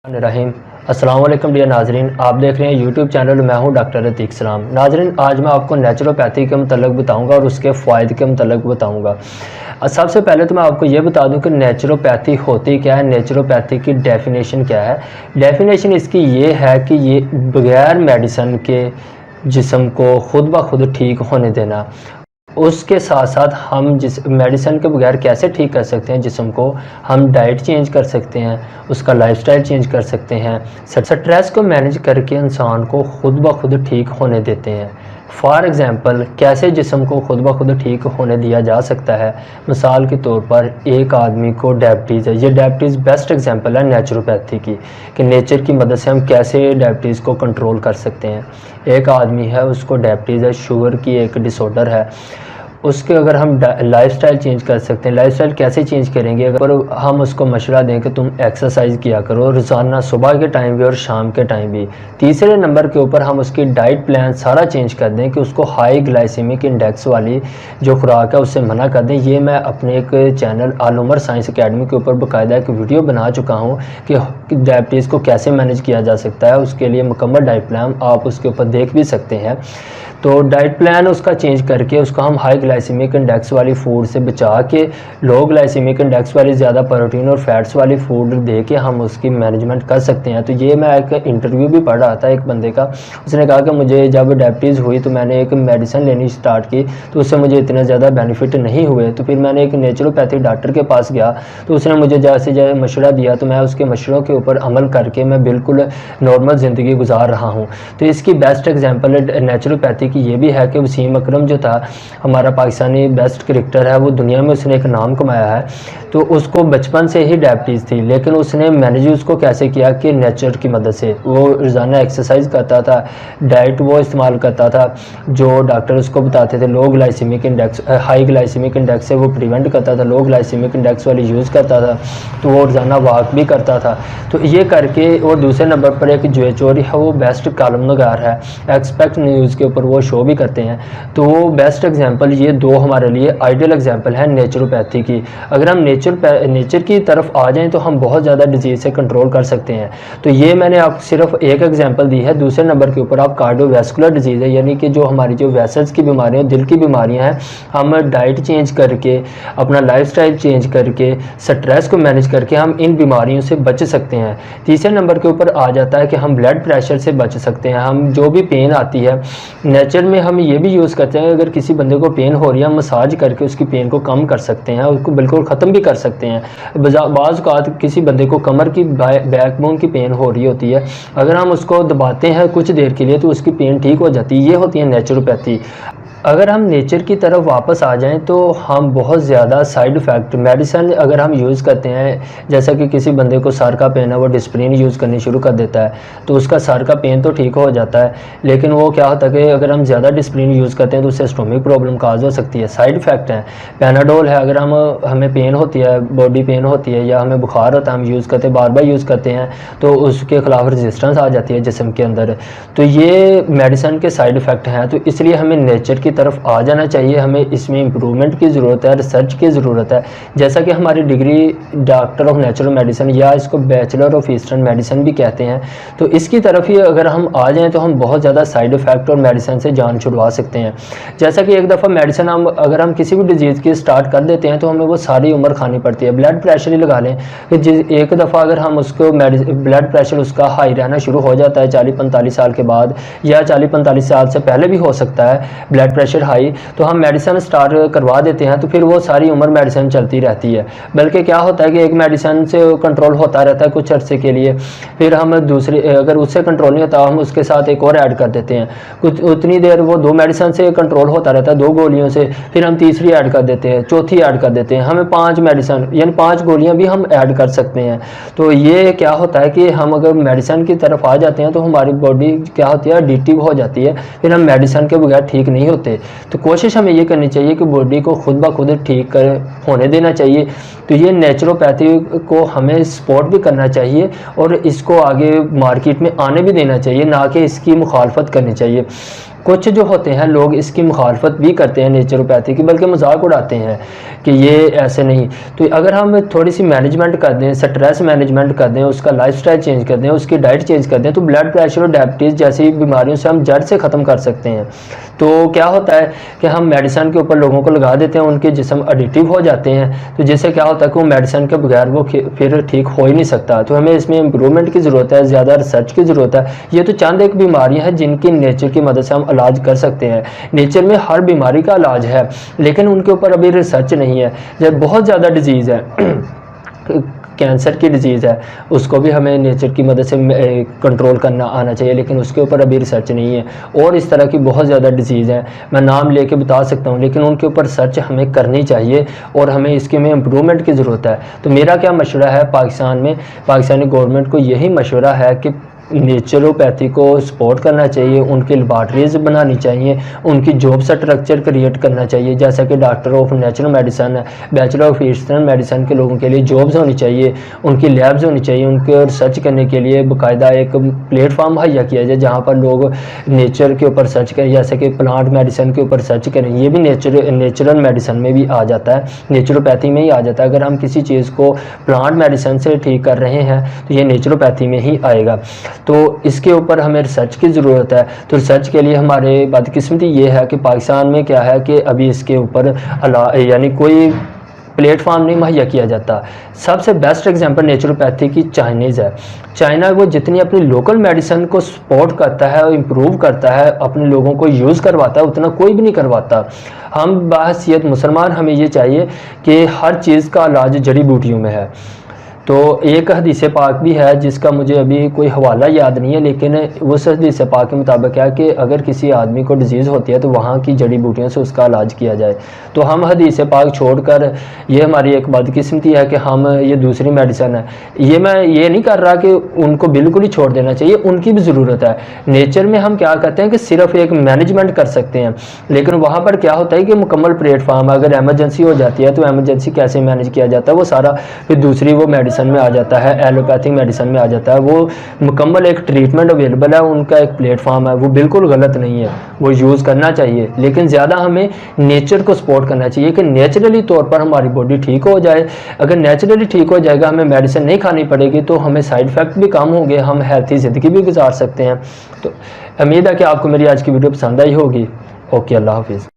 रहीम अस्सलाम वालेकुम डियर नाजरीन, आप देख रहे हैं यूट्यूब चैनल। मैं हूं डॉक्टर अतीक सलाम। नाजरीन, आज मैं आपको नेचुरोपैथी के मतलब बताऊंगा और उसके फ़ायदे के मतलब बताऊंगा। सबसे पहले तो मैं आपको ये बता दूं कि नेचुरोपैथी होती क्या है, नेचुरोपैथी की डेफिनेशन क्या है। डेफिनेशन इसकी ये है कि ये बगैर मेडिसन के जिस्म को खुद ब खुद ठीक होने देना। उसके साथ साथ हम जिस मेडिसिन के बगैर कैसे ठीक कर सकते हैं जिस्म को, हम डाइट चेंज कर सकते हैं, उसका लाइफस्टाइल चेंज कर सकते हैं, स्ट्रेस को मैनेज करके इंसान को खुद ब खुद ठीक होने देते हैं। फॉर एग्ज़ाम्पल, कैसे जिस्म को खुद ब खुद ठीक होने दिया जा सकता है। मिसाल के तौर पर एक आदमी को डायबिटीज़ है, ये डायबिटीज़ बेस्ट एग्जांपल है नेचुरोपैथी की, कि नेचर की मदद से हम कैसे डायबिटीज़ को कंट्रोल कर सकते हैं। एक आदमी है, उसको डायबिटीज़ है, शुगर की एक डिसऑर्डर है, उसके अगर हम लाइफस्टाइल चेंज कर सकते हैं। लाइफस्टाइल कैसे चेंज करेंगे? अगर हम उसको मशवरा दें कि तुम एक्सरसाइज किया करो रोज़ाना, सुबह के टाइम भी और शाम के टाइम भी। तीसरे नंबर के ऊपर हम उसकी डाइट प्लान सारा चेंज कर दें कि उसको हाई ग्लाइसेमिक इंडेक्स वाली जो खुराक है उससे मना कर दें। ये मैं अपने एक channel Al Umar science academy के ऊपर बाकायदा एक वीडियो बना चुका हूँ कि डायबिटीज़ को कैसे मैनेज किया जा सकता है। उसके लिए मुकम्मल डाइट प्लान आप उसके ऊपर देख भी सकते हैं। तो डाइट प्लान उसका चेंज करके उसको हम हाई ग्लाइसेमिक इंडेक्स वाली फूड से बचा के लो ग्लाइसेमिक इंडेक्स वाली ज़्यादा प्रोटीन और फैट्स वाली फूड दे के हम उसकी मैनेजमेंट कर सकते हैं। तो ये मैं एक इंटरव्यू भी पढ़ रहा था एक बंदे का, उसने कहा कि मुझे जब डायबिटीज़ हुई तो मैंने एक मेडिसिन लेनी स्टार्ट की, तो उससे मुझे इतने ज़्यादा बेनिफिट नहीं हुए। तो फिर मैंने एक नेचुरोपैथिक डॉक्टर के पास गया, तो उसने मुझे जैसे मशवरा दिया, तो मैं उसके मशवरों के ऊपर अमल करके मैं बिल्कुल नॉर्मल ज़िंदगी गुजार रहा हूँ। तो इसकी बेस्ट एग्जाम्पल नेचुरोपैथी कि ये भी है कि वसीम अकरम जो था हमारा पाकिस्तानी बेस्ट क्रिकेटर है, वो दुनिया में उसने एक नाम कमाया है। तो उसको बचपन से ही डायबिटीज़ थी, लेकिन उसने मैनेज उसको कैसे किया कि नेचर की मदद से वो रोज़ाना एक्सरसाइज करता था, डाइट वो इस्तेमाल करता था जो डॉक्टर उसको बताते थे। Low glycaemic index, high glycaemic index से वो प्रिवेंट करता था, लो ग्लाइसेमिक इंडेक्स वाली यूज़ करता था। तो वो रोज़ाना वॉक भी करता था। तो ये करके वो दूसरे नंबर पर एक जो चोरी है वो बेस्ट कॉलम नगार है, एक्सपेक्ट न्यूज़ के ऊपर वो शो भी करते हैं। तो वो बेस्ट एग्जांपल, ये दो हमारे लिए आइडियल एग्जांपल है नेचुरोपैथी की। अगर हम नेचर की तरफ आ जाएं तो हम बहुत ज़्यादा डिजीज़ से कंट्रोल कर सकते हैं। तो ये मैंने आप सिर्फ एक एग्जांपल दी है। दूसरे नंबर के ऊपर आप कार्डियोवैस्कुलर डिजीज़ है, यानी कि जो हमारी जो वेसल्स की बीमारियाँ, दिल की बीमारियाँ हैं, हम डाइट चेंज करके, अपना लाइफस्टाइल चेंज करके, स्ट्रेस को मैनेज करके हम इन बीमारियों से बच सकते हैं। तीसरे नंबर के ऊपर आ जाता है कि हम ब्लड प्रेशर से बच सकते हैं। हम जो भी पेन आती है, नेचर में हम ये भी यूज़ करते हैं, अगर किसी बंदे को पेन हो रही है, मसाज करके उसकी पेन को कम कर सकते हैं, उसको बिल्कुल ख़त्म भी कर सकते हैं। बाज़ औक़ात किसी बंदे को कमर की बैकबोन की पेन हो रही होती है, अगर हम उसको दबाते हैं कुछ देर के लिए तो उसकी पेन ठीक हो जाती है। ये होती है नेचुरोपैथी। अगर हम नेचर की तरफ वापस आ जाएं तो हम बहुत ज़्यादा साइड इफ़ेक्ट मेडिसिन अगर हम यूज़ करते हैं, जैसा कि किसी बंदे को सर का पेन है, वो डिस्प्रिन यूज़ करनी शुरू कर देता है तो उसका सर का पेन तो ठीक हो जाता है, लेकिन वो क्या होता है कि अगर हम ज़्यादा डिस्प्रिन यूज़ करते हैं तो उससे स्टोमिक प्रॉब्लम काज हो सकती है। साइड इफ़ेक्ट हैं। पैनाडोल है, अगर हमें पेन होती है, बॉडी पेन होती है या हमें बुखार होता है, हम यूज़ करते हैं, बार बार यूज़ करते हैं, तो उसके ख़िलाफ़ रेजिस्टेंस आ जाती है जिस्म के अंदर। तो ये मेडिसिन के साइड इफ़ेक्ट हैं। तो इसलिए हमें नेचर की तरफ आ जाना चाहिए। हमें इसमें इम्प्रूवमेंट की ज़रूरत है, रिसर्च की ज़रूरत है। जैसा कि हमारी degree doctor of natural medicine या इसको बैचलर ऑफ ईस्टर्न मेडिसिन भी कहते हैं, तो इसकी तरफ ही अगर हम आ जाएं तो हम बहुत ज़्यादा साइड इफ़ेक्ट और मेडिसिन से जान छुड़वा सकते हैं। जैसा कि एक दफ़ा मेडिसिन अगर हम किसी भी डिजीज़ की स्टार्ट कर देते हैं तो हमें वो सारी उम्र खानी पड़ती है। ब्लड प्रेशर ही लगा लें कि एक दफ़ा अगर हम उसको ब्लड प्रेशर उसका हाई रहना शुरू हो जाता है 40-45 साल के बाद, या 40-45 साल से पहले भी हो सकता है ब्लड प्रेशर हाई, तो हम मेडिसिन स्टार्ट करवा देते हैं तो फिर वो सारी उम्र मेडिसिन चलती रहती है। बल्कि क्या होता है कि एक मेडिसिन से कंट्रोल होता रहता है कुछ अरसे के लिए, फिर हम दूसरी, अगर उससे कंट्रोल नहीं होता हम उसके साथ एक और ऐड कर देते हैं। कुछ उतनी देर वो 2 मेडिसिन से कंट्रोल होता रहता है, 2 गोलियों से, फिर हम तीसरी ऐड कर देते हैं, चौथी ऐड कर देते हैं, हमें 5 मेडिसिन यानी 5 गोलियाँ भी हम ऐड कर सकते हैं। तो ये क्या होता है कि हम अगर मेडिसिन की तरफ आ जाते हैं तो हमारी बॉडी क्या होती है, एडिक्टिव हो जाती है, फिर हम मेडिसिन के बगैर ठीक नहीं होते। तो कोशिश हमें ये करनी चाहिए कि बॉडी को खुद ब खुद ठीक होने देना चाहिए। तो ये नेचुरोपैथी को हमें सपोर्ट भी करना चाहिए और इसको आगे मार्केट में आने भी देना चाहिए, ना कि इसकी मुखालफत करनी चाहिए। कुछ जो होते हैं लोग इसकी मुखालफत भी करते हैं नेचुरोपैथी की, बल्कि मजाक उड़ाते हैं कि ये ऐसे नहीं। तो अगर हम थोड़ी सी मैनेजमेंट कर दें, स्ट्रेस मैनेजमेंट कर दें, उसका लाइफस्टाइल चेंज कर दें, उसकी डाइट चेंज कर दें, तो ब्लड प्रेशर और डायबिटीज़ जैसी बीमारियों से हम जड़ से ख़त्म कर सकते हैं। तो क्या होता है कि हम मेडिसिन के ऊपर लोगों को लगा देते हैं, उनके जिस्म एडिक्टिव हो जाते हैं, तो जिससे क्या होता है कि वो मेडिसिन के बगैर वो फिर ठीक हो ही नहीं सकता। तो हमें इसमें इम्प्रूवमेंट की ज़रूरत है, ज़्यादा रिसर्च की ज़रूरत है। ये तो चंद एक बीमारियां हैं जिनकी नेचर की मदद से हम इलाज कर सकते हैं। नेचर में हर बीमारी का इलाज है, लेकिन उनके ऊपर अभी रिसर्च नहीं है। जब बहुत ज़्यादा डिजीज़ है, कैंसर की डिजीज़ है, उसको भी हमें नेचर की मदद से कंट्रोल करना आना चाहिए, लेकिन उसके ऊपर अभी रिसर्च नहीं है। और इस तरह की बहुत ज़्यादा डिजीज़ हैं, मैं नाम लेके बता सकता हूँ, लेकिन उनके ऊपर सर्च हमें करनी चाहिए और हमें इसके में इम्प्रूवमेंट की ज़रूरत है। तो मेरा क्या मशवरा है पाकिस्तान में, पाकिस्तानी गवर्नमेंट को यही मशवरा है कि नेचुरोपैथी को सपोर्ट करना चाहिए, उनकी लेबॉर्ट्रीज बनानी चाहिए, उनकी जॉब स्ट्रक्चर क्रिएट करना चाहिए, जैसा कि डॉक्टर ऑफ नेचुरल मेडिसिन है, बैचलर ऑफ ईस्टर्न मेडिसिन के लोगों के लिए जॉब्स होनी चाहिए, उनकी लैब्स होनी चाहिए, उनके रिसर्च करने के लिए बाकायदा एक प्लेटफॉर्म मुहैया किया जाए जहाँ पर लोग नेचर के ऊपर सर्च करें, जैसे कि प्लांट मेडिसिन के ऊपर सर्च करें। ये भी नेचुरल मेडिसिन में भी आ जाता है, नेचुरोपैथी में ही आ जाता है। अगर हम किसी चीज़ को प्लांट मेडिसिन से ठीक कर रहे हैं तो ये नेचुरोपैथी में ही आएगा। तो इसके ऊपर हमें रिसर्च की ज़रूरत है। तो रिसर्च के लिए हमारे बदकिस्मती ये है कि पाकिस्तान में क्या है कि अभी इसके ऊपर यानी कोई प्लेटफॉर्म नहीं मुहैया किया जाता। सबसे बेस्ट एग्जांपल नेचुरोपैथी की चाइनीज़ है। चाइना वो जितनी अपनी लोकल मेडिसिन को सपोर्ट करता है और इम्प्रूव करता है, अपने लोगों को यूज़ करवाता है, उतना कोई भी नहीं करवाता। हम बहसीयत मुसलमान हमें ये चाहिए कि हर चीज़ का इलाज जड़ी बूटियों में है। तो एक हदीस पाक भी है जिसका मुझे अभी कोई हवाला याद नहीं है, लेकिन उस हदीस पाक के मुताबिक है कि अगर किसी आदमी को डिजीज़ होती है तो वहाँ की जड़ी बूटियों से उसका इलाज किया जाए। तो हम हदीस पाक छोड़कर, ये हमारी एक बदकिस्मती है कि हम ये दूसरी मेडिसिन है, ये मैं ये नहीं कर रहा कि उनको बिल्कुल ही छोड़ देना चाहिए, उनकी भी ज़रूरत है। नेचर में हम क्या करते हैं कि सिर्फ एक मैनेजमेंट कर सकते हैं, लेकिन वहाँ पर क्या होता है कि मुकम्मल प्लेटफॉर्म, अगर एमरजेंसी हो जाती है तो एमरजेंसी कैसे मैनेज किया जाता है वो सारा फिर दूसरी वो मेडिसिन में आ जाता है, एलोपैथिक मेडिसिन में आ जाता है। वो मुकम्मल एक ट्रीटमेंट अवेलेबल है, उनका एक प्लेटफॉर्म है, वो बिल्कुल गलत नहीं है, वो यूज़ करना चाहिए। लेकिन ज़्यादा हमें नेचर को सपोर्ट करना चाहिए कि नेचुरली तौर पर हमारी बॉडी ठीक हो जाए। अगर नेचुरली ठीक हो जाएगा, हमें मेडिसिन नहीं खानी पड़ेगी, तो हमें साइड इफ़ेक्ट भी कम होंगे, हम हेल्थी ज़िंदगी भी गुजार सकते हैं। तो उम्मीद है कि आपको मेरी आज की वीडियो पसंद आई होगी। ओके, अल्लाह हाफिज़।